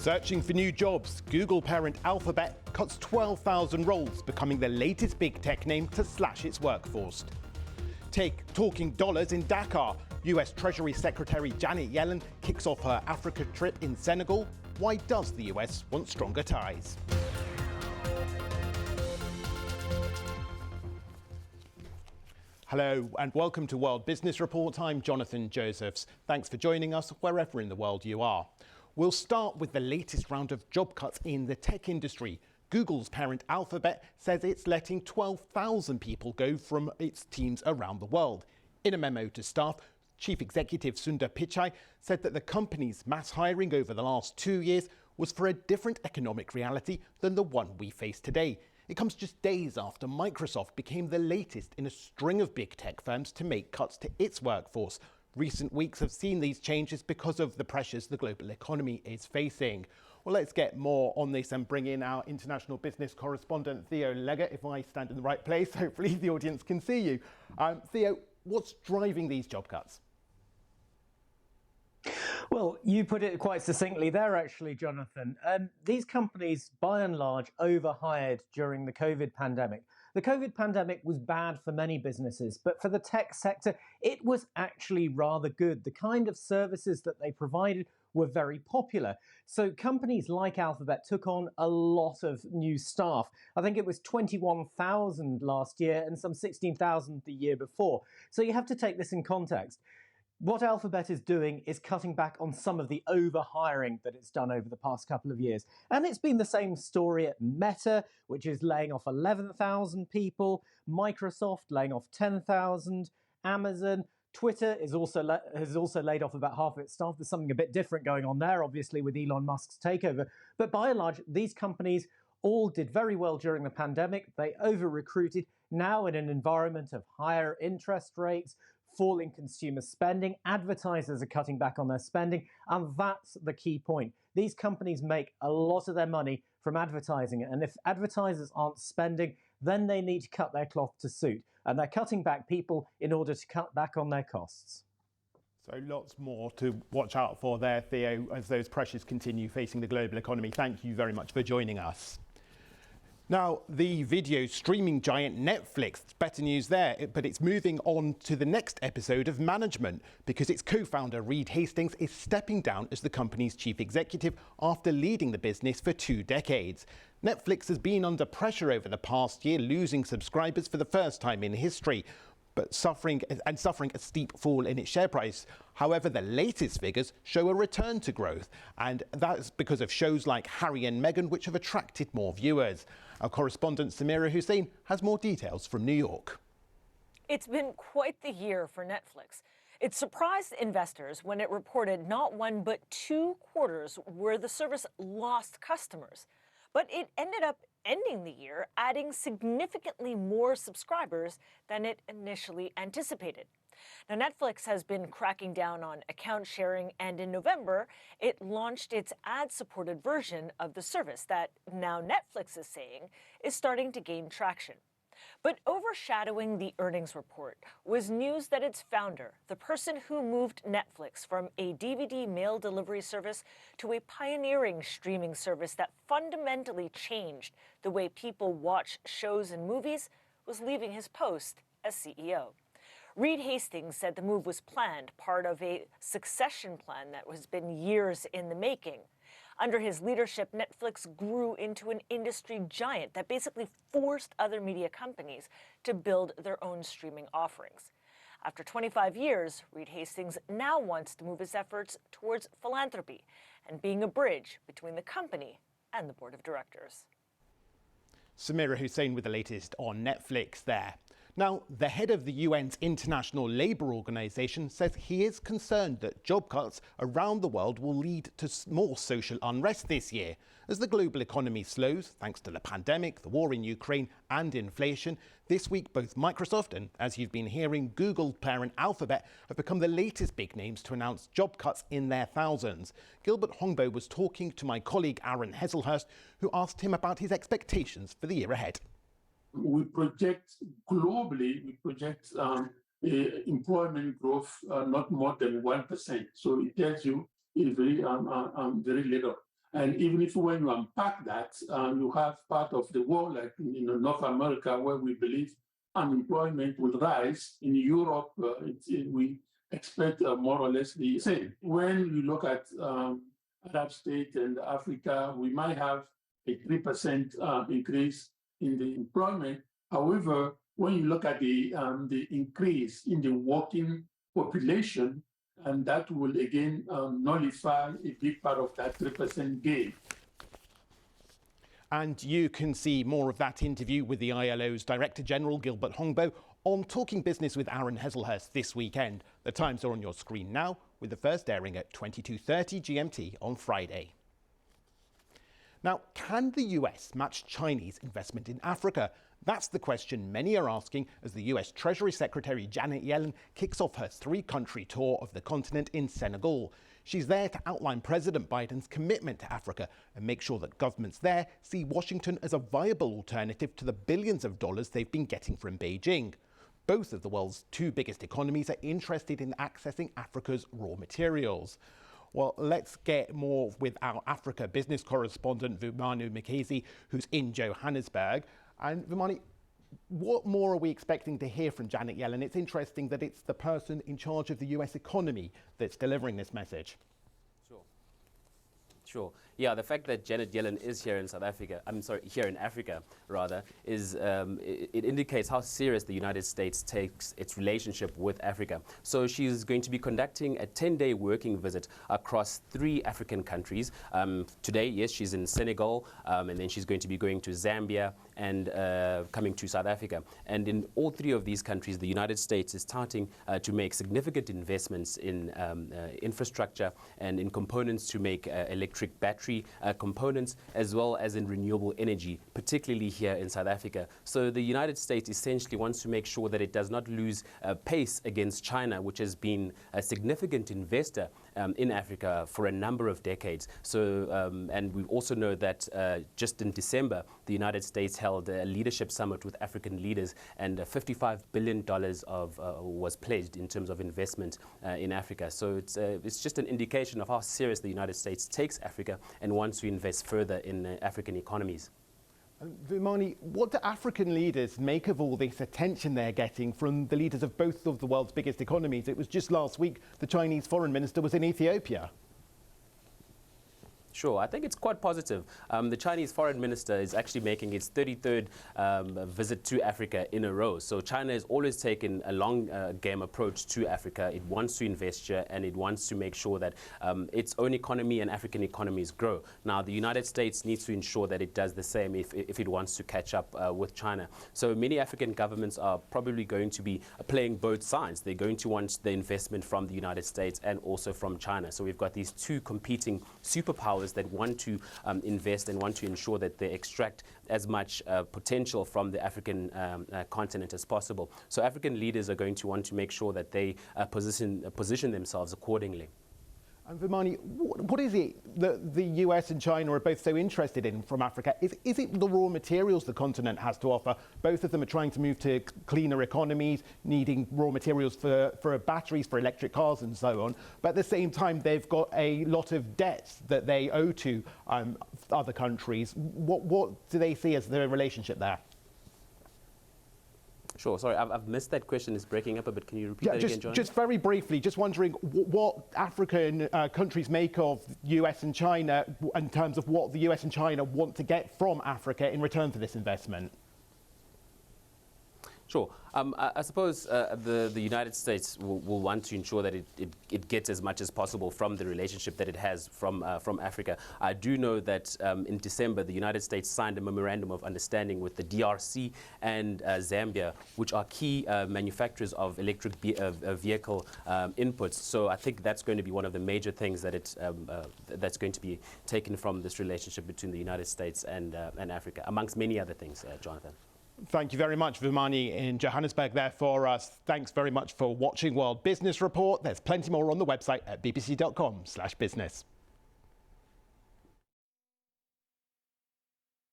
Searching for new jobs, Google parent Alphabet cuts 12,000 roles, becoming the latest big tech name to slash its workforce. Talking dollars in Dakar, US Treasury Secretary Janet Yellen kicks off her Africa trip in Senegal. Why does the US want stronger ties? Hello and welcome to World Business Report. I'm Jonathan Josephs. Thanks for joining us wherever in the world you are. We'll start with the latest round of job cuts in the tech industry. Google's parent Alphabet says it's letting 12,000 people go from its teams around the world. In a memo to staff, Chief Executive Sundar Pichai said that the company's mass hiring over the last 2 years was for a different economic reality than the one we face today. It comes just days after Microsoft became the latest in a string of big tech firms to make cuts to its workforce. Recent weeks have seen these changes because of the pressures the global economy is facing. Well, let's get more on this and bring in our international business correspondent, Theo Leggett. If I stand in the right place, hopefully the audience can see you. Theo, what's driving these job cuts? Well, you put it quite succinctly there, actually, Jonathan. These companies, by and large, overhired during the COVID pandemic. The COVID pandemic was bad for many businesses, but for the tech sector, it was actually rather good. The kind of services that they provided were very popular. So companies like Alphabet took on a lot of new staff. I think it was 21,000 last year and some 16,000 the year before. So you have to take this in context. What Alphabet is doing is cutting back on some of the overhiring that it's done over the past couple of years. And it's been the same story at Meta, which is laying off 11,000 people, Microsoft laying off 10,000, Amazon, Twitter has also laid off about half of its staff. There's something a bit different going on there, obviously, with Elon Musk's takeover. But by and large, these companies all did very well during the pandemic. They over-recruited. Now in an environment of higher interest rates, falling consumer spending, advertisers are cutting back on their spending, and that's the key point. These companies make a lot of their money from advertising, and if advertisers aren't spending, then they need to cut their cloth to suit, and they're cutting back people in order to cut back on their costs. So lots more to watch out for there, Theo, as those pressures continue facing the global economy. Thank you very much for joining us. Now, the video streaming giant Netflix, better news there, but it's moving on to the next episode of management because its co-founder Reed Hastings is stepping down as the company's chief executive after leading the business for 2 decades. Netflix has been under pressure over the past year, losing subscribers for the first time in history, but suffering a steep fall in its share price. However, the latest figures show a return to growth, and that's because of shows like Harry and Meghan, which have attracted more viewers. Our correspondent Samira Hussein has more details from New York. It's been quite the year for Netflix. It surprised investors when it reported not 1 but 2 quarters where the service lost customers. But it ended up ending the year adding significantly more subscribers than it initially anticipated. Now, Netflix has been cracking down on account sharing, and in November, it launched its ad-supported version of the service that now Netflix is saying is starting to gain traction. But overshadowing the earnings report was news that its founder, the person who moved Netflix from a DVD mail delivery service to a pioneering streaming service that fundamentally changed the way people watch shows and movies, was leaving his post as CEO. Reed Hastings said the move was planned, part of a succession plan that has been years in the making. Under his leadership, Netflix grew into an industry giant that basically forced other media companies to build their own streaming offerings. After 25 years, Reed Hastings now wants to move his efforts towards philanthropy and being a bridge between the company and the board of directors. Samira Hussein with the latest on Netflix there. Now, the head of the UN's International Labour Organization says he is concerned that job cuts around the world will lead to more social unrest this year. As the global economy slows, thanks to the pandemic, the war in Ukraine and inflation, this week both Microsoft and, as you've been hearing, Google parent Alphabet have become the latest big names to announce job cuts in their thousands. Gilbert Hongbo was talking to my colleague Aaron Heselhurst, who asked him about his expectations for the year ahead. We project globally, employment growth not more than 1%. So it tells you it's very little. And even if when you unpack that, you have part of the world, like in North America, where we believe unemployment will rise. In Europe, we expect more or less the same. When you look at Arab states and Africa, we might have a 3% increase in the employment. However, when you look at the increase in the working population, and that will again nullify a big part of that 3% gain. And you can see more of that interview with the ILO's Director General, Gilbert Hongbo, on Talking Business with Aaron Heselhurst this weekend. The times are on your screen now, with the first airing at 22:30 GMT on Friday. Now, can the US match Chinese investment in Africa? That's the question many are asking as the US Treasury Secretary Janet Yellen kicks off her three-country tour of the continent in Senegal. She's there to outline President Biden's commitment to Africa and make sure that governments there see Washington as a viable alternative to the billions of dollars they've been getting from Beijing. Both of the world's two biggest economies are interested in accessing Africa's raw materials. Well, let's get more with our Africa business correspondent, Vumani Mkhize, who's in Johannesburg. And Vumani, what more are we expecting to hear from Janet Yellen? It's interesting that it's the person in charge of the US economy that's delivering this message. Sure. Yeah, the fact that Janet Yellen is here in here in Africa, rather, is it indicates how serious the United States takes its relationship with Africa. So she's going to be conducting a 10-day working visit across 3 African countries. Today, yes, she's in Senegal, and then she's going to be going to Zambia and coming to South Africa. And in all 3 of these countries, the United States is starting to make significant investments in infrastructure and in components to make electric battery components, as well as in renewable energy, particularly here in South Africa. So the United States essentially wants to make sure that it does not lose pace against China, which has been a significant investor in Africa for a number of decades. So, and we also know that just in December, the United States held a leadership summit with African leaders, and $55 billion was pledged in terms of investment in Africa. So it's just an indication of how serious the United States takes Africa and wants to invest further in African economies. Vumani, what do African leaders make of all this attention they're getting from the leaders of both of the world's biggest economies? It was just last week the Chinese foreign minister was in Ethiopia. Sure, I think it's quite positive. The Chinese foreign minister is actually making its 33rd visit to Africa in a row. So China has always taken a long game approach to Africa. It wants to invest here and it wants to make sure that its own economy and African economies grow. Now, the United States needs to ensure that it does the same if it wants to catch up with China. So many African governments are probably going to be playing both sides. They're going to want the investment from the United States and also from China. So we've got these two competing superpowers that want to invest and want to ensure that they extract as much potential from the African continent as possible. So African leaders are going to want to make sure that they position themselves accordingly. And Vumani, what is it that the US and China are both so interested in from Africa? Is it the raw materials the continent has to offer? Both of them are trying to move to cleaner economies, needing raw materials for batteries, for electric cars and so on. But at the same time, they've got a lot of debts that they owe to other countries. What do they see as the relationship there? Sure. Sorry, I've missed that question. It's breaking up a bit. Can you repeat that again, John? Just very briefly, just wondering what African countries make of US and China in terms of what the US and China want to get from Africa in return for this investment. Sure. I suppose the United States will want to ensure that it gets as much as possible from the relationship that it has from Africa. I do know that in December, the United States signed a memorandum of understanding with the DRC and Zambia, which are key manufacturers of electric vehicle inputs. So I think that's going to be one of the major things that that's going to be taken from this relationship between the United States and Africa, amongst many other things, Jonathan. Thank you very much, Vumani in Johannesburg there for us. Thanks very much for watching World Business Report. There's plenty more on the website at bbc.com/business.